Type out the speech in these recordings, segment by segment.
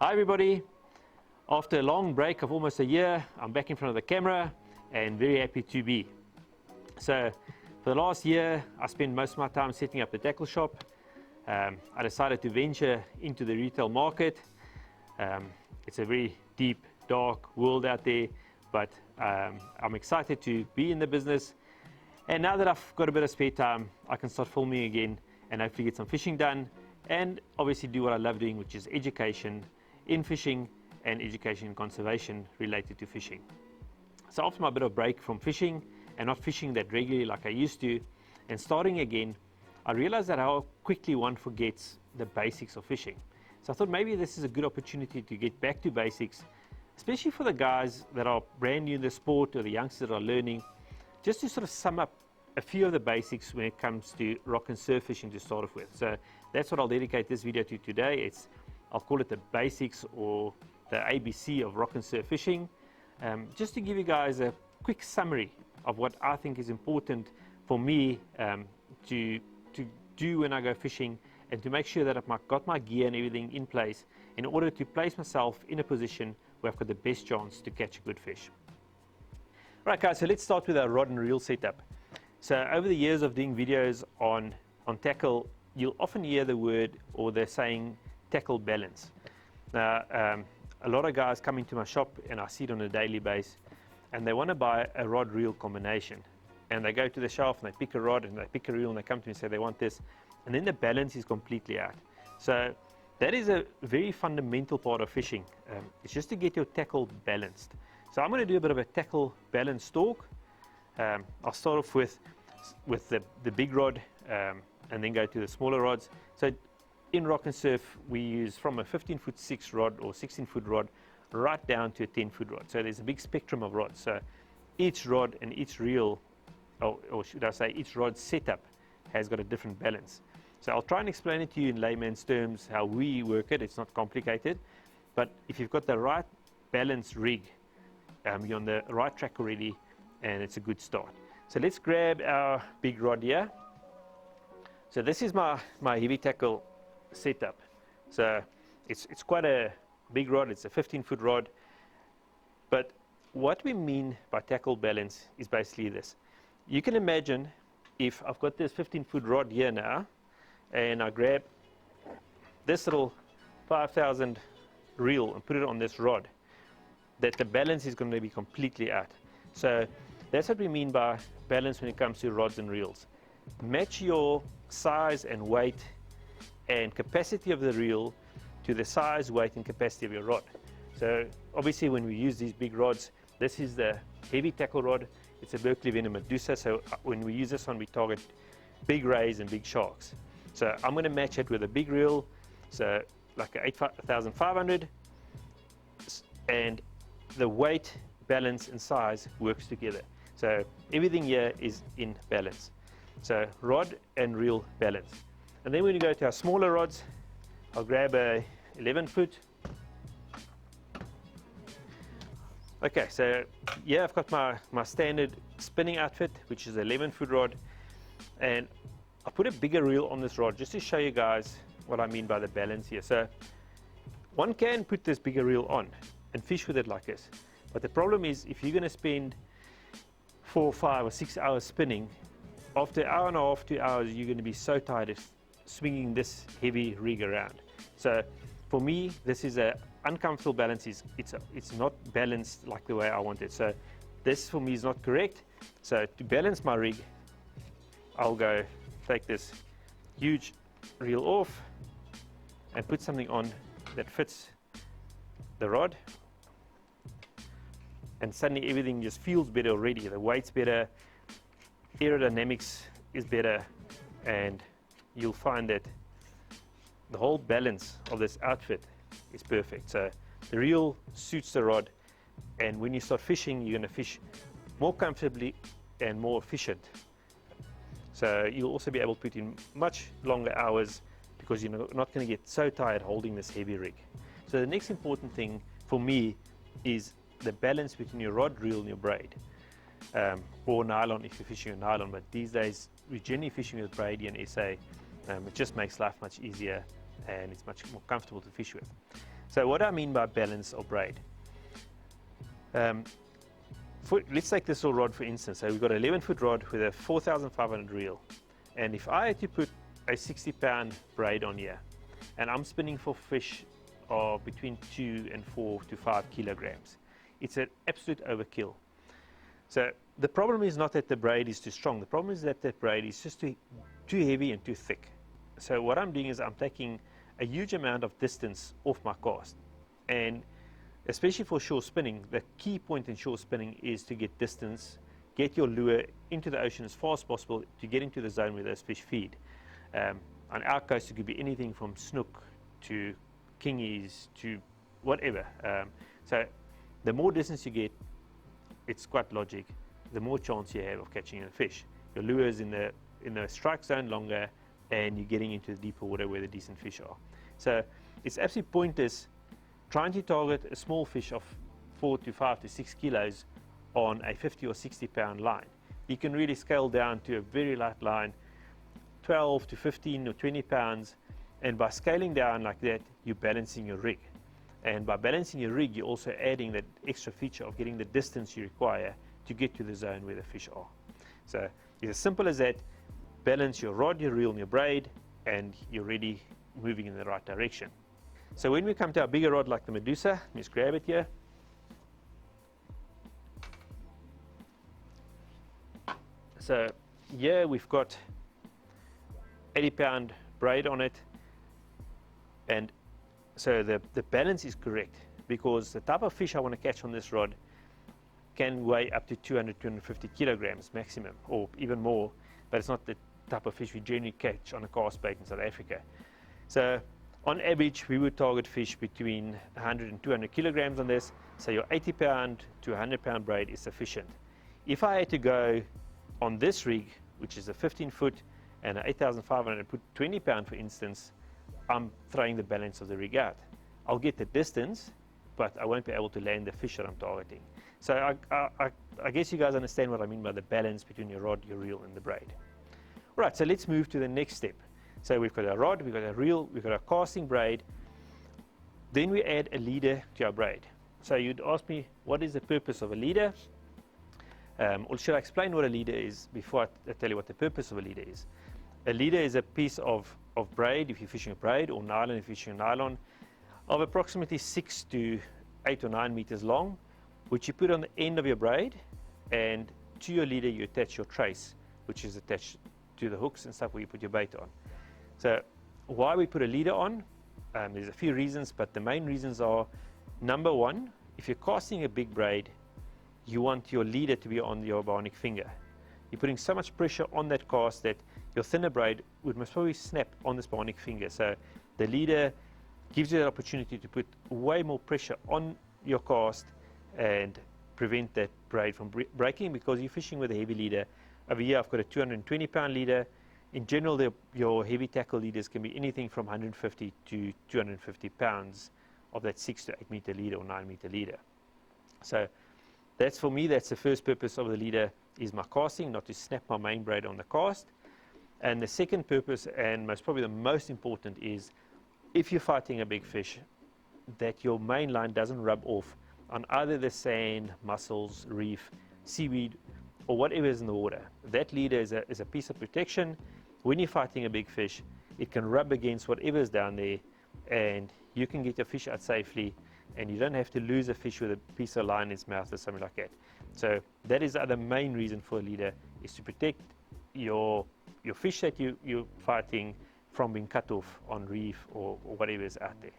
Hi everybody, after a long break of almost a year, I'm back in front of the camera and very happy to be. So for the last year, I spent most of my time setting up the tackle shop. I decided to venture into the retail market. It's a very deep, dark world out there, but I'm excited to be in the business. And now that I've got a bit of spare time, I can start filming again and hopefully get some fishing done and obviously do what I love doing, which is education in fishing and education in conservation related to fishing. So after my bit of break from fishing and not fishing that regularly like I used to and starting again, I realized that how quickly one forgets the basics of fishing. So I thought maybe this is a good opportunity to get back to basics, especially for the guys that are brand new in the sport or the youngsters that are learning, just to sort of sum up a few of the basics when it comes to rock and surf fishing to start off with. So that's what I'll dedicate this video to today. I'll call it the basics or the ABC of rock and surf fishing, just to give you guys a quick summary of what I think is important for me to do when I go fishing, and to make sure that I've got my gear and everything in place in order to place myself in a position where I've got the best chance to catch a good fish. Right guys, so let's start with our rod and reel setup. So over the years of doing videos on tackle, you'll often hear the word or the saying tackle balance. Now, a lot of guys come into my shop and I see it on a daily basis and they want to buy a rod reel combination, and they go to the shelf and they pick a rod and they pick a reel and they come to me and say they want this, and then the balance is completely out. So that is a very fundamental part of fishing. It's just to get your tackle balanced. So I'm going to do a bit of a tackle balance talk. I'll start off with the big rod and then go to the smaller rods. So in rock and surf, we use from a 15-foot 6 rod or 16-foot rod right down to a 10-foot rod. So there's a big spectrum of rods. So each rod and each reel, or should I say each rod setup, has got a different balance. So I'll try and explain it to you in layman's terms how we work it. It's not complicated, but if you've got the right balance rig, you're on the right track already, and it's a good start. So let's grab our big rod here. So this is my heavy tackle setup. So it's quite a big rod. It's a 15-foot rod. But what we mean by tackle balance is basically this. You can imagine if I've got this 15-foot rod here now, and I grab this little 5,000 reel and put it on this rod, that the balance is going to be completely out. So that's what we mean by balance when it comes to rods and reels. Match your size and weight and capacity of the reel to the size, weight and capacity of your rod. So obviously when we use these big rods, this is the heavy tackle rod. It's a Berkeley Venom Medusa, so when we use this one we target big rays and big sharks. So I'm going to match it with a big reel, so like a 8,500, and the weight, balance and size works together. So everything here is in balance. So rod and reel balance. And then when you go to our smaller rods, I'll grab a 11-foot. Okay, so yeah, I've got my standard spinning outfit, which is an 11-foot rod, and I put a bigger reel on this rod just to show you guys what I mean by the balance here. So one can put this bigger reel on and fish with it like this, but the problem is if you're going to spend 4, 5 or 6 hours spinning, after an hour and a half, 2 hours, you're going to be so tired of swinging this heavy rig around. So for me, this is a uncomfortable balance. It's not balanced like the way I want it. So this for me is not correct. So to balance my rig, I'll go take this huge reel off and put something on that fits the rod, and suddenly everything just feels better already. The weight's better, aerodynamics is better, and you'll find that the whole balance of this outfit is perfect. So the reel suits the rod, and when you start fishing, you're going to fish more comfortably and more efficient. So you'll also be able to put in much longer hours because you're not going to get so tired holding this heavy rig. So the next important thing for me is the balance between your rod, reel and your braid, or nylon if you're fishing with nylon, but these days we're generally fishing with braid here in SA. It just makes life much easier and it's much more comfortable to fish with. So what I mean by balance or braid, let's take this little rod for instance. So we've got an 11-foot rod with a 4,500 reel, and if I had to put a 60-pound braid on here, and I'm spinning for fish of between 2 and 4 to 5 kilograms, it's an absolute overkill. So the problem is not that the braid is too strong. The problem is that the braid is just too heavy and too thick. So what I'm doing is I'm taking a huge amount of distance off my cast, and especially for shore spinning, the key point in shore spinning is to get distance, get your lure into the ocean as fast as possible to get into the zone where those fish feed. On our coast, it could be anything from snook to kingies to whatever. So the more distance you get, it's quite logic, the more chance you have of catching a fish. Your lure is in the strike zone longer, and you're getting into the deeper water where the decent fish are. So it's absolutely pointless trying to target a small fish of 4 to 5 to 6 kilos on a 50 or 60 pound line. You can really scale down to a very light line, 12 to 15 or 20 pounds, and by scaling down like that, you're balancing your rig. And by balancing your rig, you're also adding that extra feature of getting the distance you require to get to the zone where the fish are. So it's as simple as that. Balance your rod, your reel, and your braid, and you're already moving in the right direction. So when we come to our bigger rod like the Medusa, let's grab it here. So here we've got 80-pound braid on it, and so the balance is correct, because the type of fish I want to catch on this rod can weigh up to 200, 250 kilograms maximum, or even more, but it's not the type of fish we generally catch on a cast bait in South Africa. So on average, we would target fish between 100 and 200 kilograms on this, so your 80-pound to 100-pound braid is sufficient. If I had to go on this rig, which is a 15-foot and an 8,500, put 20-pound for instance, I'm throwing the balance of the rig out. I'll get the distance, but I won't be able to land the fish that I'm targeting. So I guess you guys understand what I mean by the balance between your rod, your reel, and the braid. Right, so let's move to the next step. So we've got a rod, we've got a reel, we've got a casting braid. Then we add a leader to our braid. So you'd ask me, what is the purpose of a leader? Or should I explain what a leader is before I tell you what the purpose of a leader is? A leader is a piece of braid, if you're fishing a braid, or nylon if you're fishing a nylon, of approximately 6 to 8 or 9 meters long, which you put on the end of your braid, and to your leader you attach your trace, which is attached to the hooks and stuff where you put your bait on. So why we put a leader on, there's a few reasons, but the main reasons are, number one, if you're casting a big braid, you want your leader to be on your bionic finger. You're putting so much pressure on that cast that your thinner braid would most probably snap on this bionic finger. So the leader gives you the opportunity to put way more pressure on your cast and prevent that braid from breaking, because you're fishing with a heavy leader. Over here I've got a 220-pound leader. In general, your heavy tackle leaders can be anything from 150 to 250 pounds of that 6 to 8 meter leader or 9 meter leader. So that's, for me, that's the first purpose of the leader, is my casting, not to snap my main braid on the cast. And the second purpose, and most probably the most important, is if you're fighting a big fish, that your main line doesn't rub off on either the sand, mussels, reef, seaweed, or whatever is in the water. That leader is a piece of protection. When you're fighting a big fish, it can rub against whatever is down there, and you can get your fish out safely, and you don't have to lose a fish with a piece of line in its mouth or something like that. So that is the other main reason for a leader, is to protect your fish that you're fighting from being cut off on reef or whatever is out there.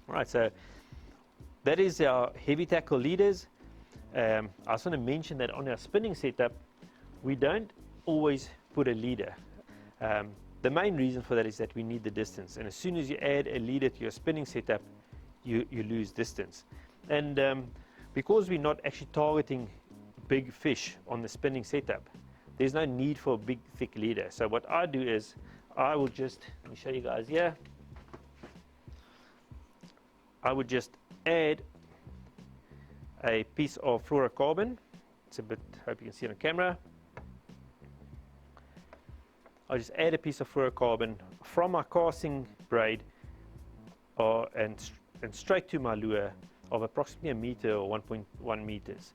All right, so that is our heavy tackle leaders. I also want to mention that on our spinning setup, we don't always put a leader. The main reason for that is that we need the distance, and as soon as you add a leader to your spinning setup, you lose distance. And because we're not actually targeting big fish on the spinning setup, there's no need for a big thick leader. So what I do is, I will just, let me show you guys here, I would just add a piece of fluorocarbon. It's a bit, hope you can see it on camera. I'll just add a piece of fluorocarbon from my casting braid and and straight to my lure of approximately 1 meter or 1.1 meters.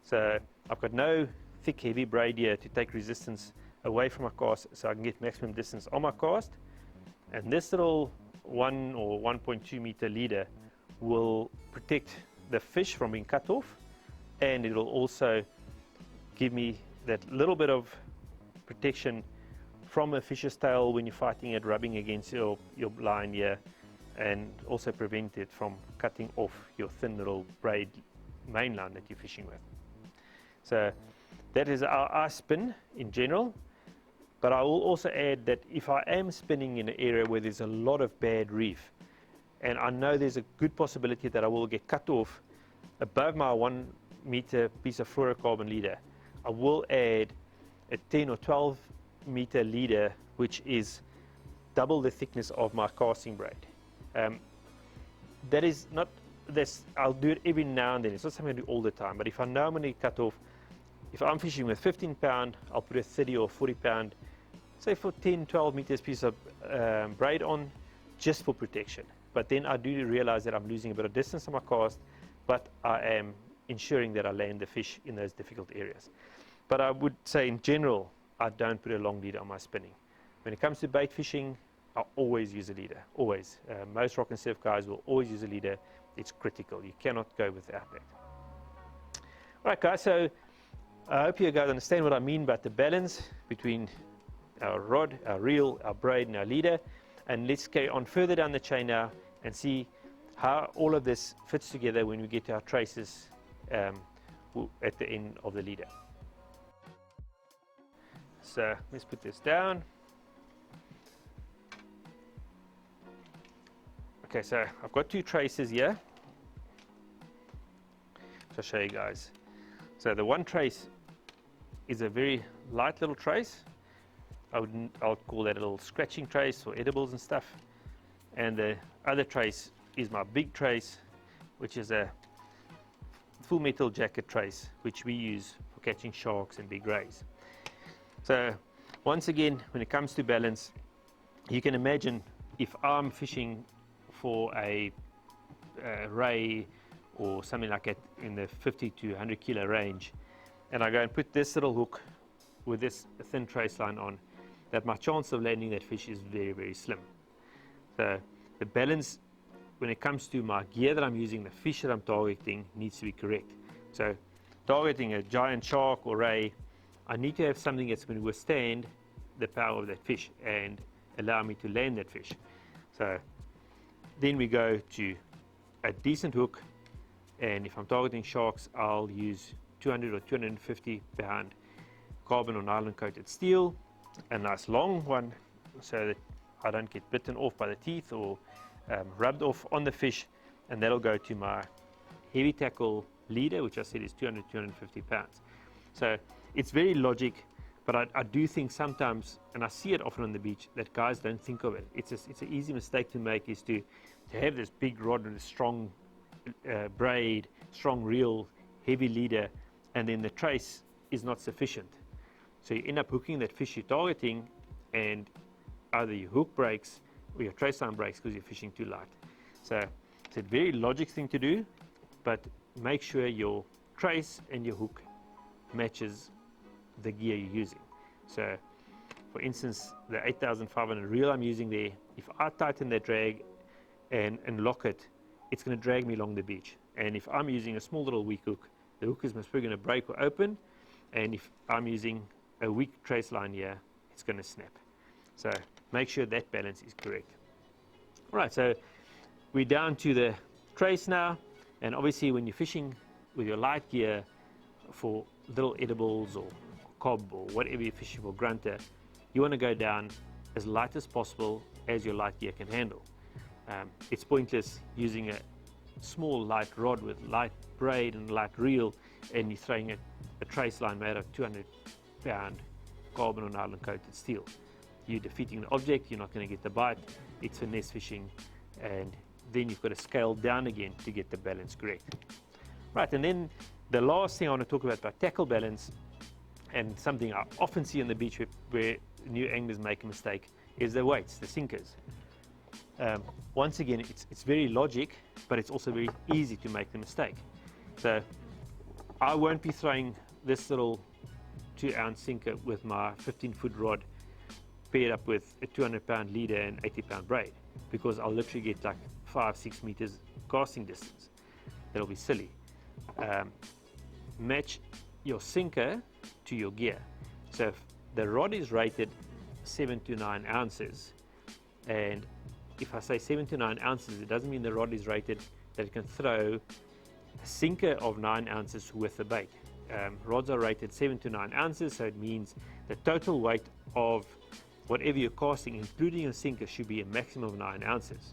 So I've got no thick heavy braid here to take resistance away from my cast so I can get maximum distance on my cast. And this little 1 or 1.2 meter leader will protect the fish from being cut off, and it will also give me that little bit of protection from a fish's tail when you're fighting it, rubbing against your line here, and also prevent it from cutting off your thin little braid main line that you're fishing with. So that is how I spin in general, but I will also add that if I am spinning in an area where there's a lot of bad reef, and I know there's a good possibility that I will get cut off above my 1 meter piece of fluorocarbon leader, I will add a 10 or 12 meter leader, which is double the thickness of my casting braid. That is not this, I'll do it every now and then. It's not something I do all the time, but if I know I'm going to cut off, if I'm fishing with 15 pound, I'll put a 30 or 40 pound, say for 10, 12 meters piece of braid on, just for protection. But then I do realize that I'm losing a bit of distance on my cast, but I am ensuring that I land the fish in those difficult areas. But I would say in general, I don't put a long leader on my spinning. When it comes to bait fishing, I always use a leader, always. Most rock and surf guys will always use a leader. It's critical. You cannot go without that. All right, guys, so I hope you guys understand what I mean about the balance between our rod, our reel, our braid, and our leader. And let's carry on further down the chain now and see how all of this fits together when we get to our traces at the end of the leader. So let's put this down. Okay, so I've got 2 traces here. So I'll show you guys. So the one trace is a very light little trace. I would call that a little scratching trace for edibles and stuff. And the other trace is my big trace, which is a full metal jacket trace, which we use for catching sharks and big rays. So once again, when it comes to balance, you can imagine if I'm fishing for a ray or something like that in the 50 to 100 kilo range, and I go and put this little hook with this thin trace line on, that my chance of landing that fish is very, very slim. So the balance when it comes to my gear that I'm using, the fish that I'm targeting, needs to be correct. So targeting a giant shark or ray, I need to have something that's going to withstand the power of that fish and allow me to land that fish. So then we go to a decent hook, and if I'm targeting sharks, I'll use 200 or 250 pound carbon or nylon coated steel, a nice long one so that I don't get bitten off by the teeth or rubbed off on the fish, and that'll go to my heavy tackle leader, which I said is 200, 250 pounds. So it's very logic, but I do think sometimes, and I see it often on the beach, that guys don't think of it. It's an easy mistake to make, is to have this big rod and a strong braid, strong reel, heavy leader, and then the trace is not sufficient. So you end up hooking that fish you're targeting, and either your hook breaks or your trace line breaks because you're fishing too light. So it's a very logic thing to do, but make sure your trace and your hook matches the gear you're using. So for instance, the 8500 reel I'm using there, if I tighten that drag and lock it, it's going to drag me along the beach. And if I'm using a small little weak hook, the hook is most probably going to break or open, and if I'm using a weak trace line here, it's going to snap. So make sure that balance is correct. All right, so we're down to the trace now, and obviously when you're fishing with your light gear for little edibles or cob or whatever you're fishing for, grunter, you want to go down as light as possible as your light gear can handle. It's pointless using a small light rod with light braid and light reel and you're throwing a trace line made of 200 pound carbon or nylon coated steel. You're defeating the object, you're not going to get the bite. It's finesse fishing, and then you've got to scale down again to get the balance correct. Right, and then the last thing I want to talk about tackle balance, and something I often see on the beach where new anglers make a mistake, is the weights, the sinkers. Once again, it's very logic, but it's also very easy to make the mistake. So I won't be throwing this little 2-ounce sinker with my 15-foot rod paired up with a 200-pound leader and 80-pound braid, because I'll literally get like 5-6 meters casting distance. That'll be silly. Match your sinker to your gear. So if the rod is rated 7 to 9 ounces, and if I say 7 to 9 ounces, it doesn't mean the rod is rated that it can throw a sinker of 9 ounces with the bait. Rods are rated 7 to 9 ounces, so it means the total weight of whatever you're casting, including your sinker, should be a maximum of 9 ounces.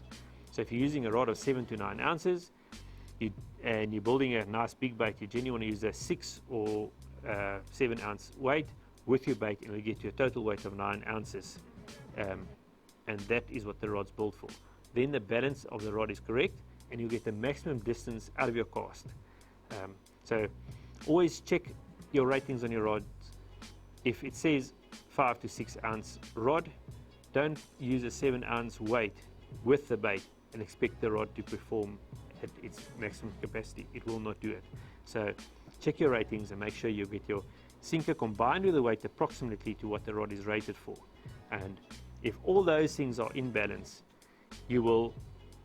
So if you're using a rod of 7 to 9 ounces, and you're building a nice big bait, you generally want to use a 6 or 7 ounce weight with your bait, and it'll get you a total weight of 9 ounces. And that is what the rod's built for. Then the balance of the rod is correct, and you'll get the maximum distance out of your cast. So always check your ratings on your rods. If it says 5 to 6 ounce rod, don't use a 7 ounce weight with the bait and expect the rod to perform at its maximum capacity. It will not do it. So check your ratings and make sure you get your sinker combined with the weight approximately to what the rod is rated for. And if all those things are in balance, you will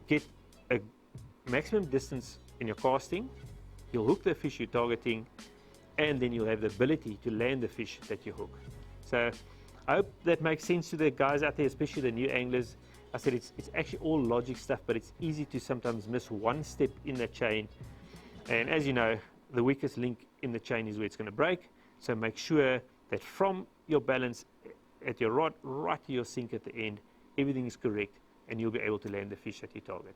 get a maximum distance in your casting, you'll hook the fish you're targeting, and then you'll have the ability to land the fish that you hook. So I hope that makes sense to the guys out there, especially the new anglers. I said it's actually all logic stuff, but it's easy to sometimes miss one step in the chain. And as you know, the weakest link in the chain is where it's going to break. So make sure that from your balance at your rod right to your sink at the end, everything is correct, and you'll be able to land the fish that you target.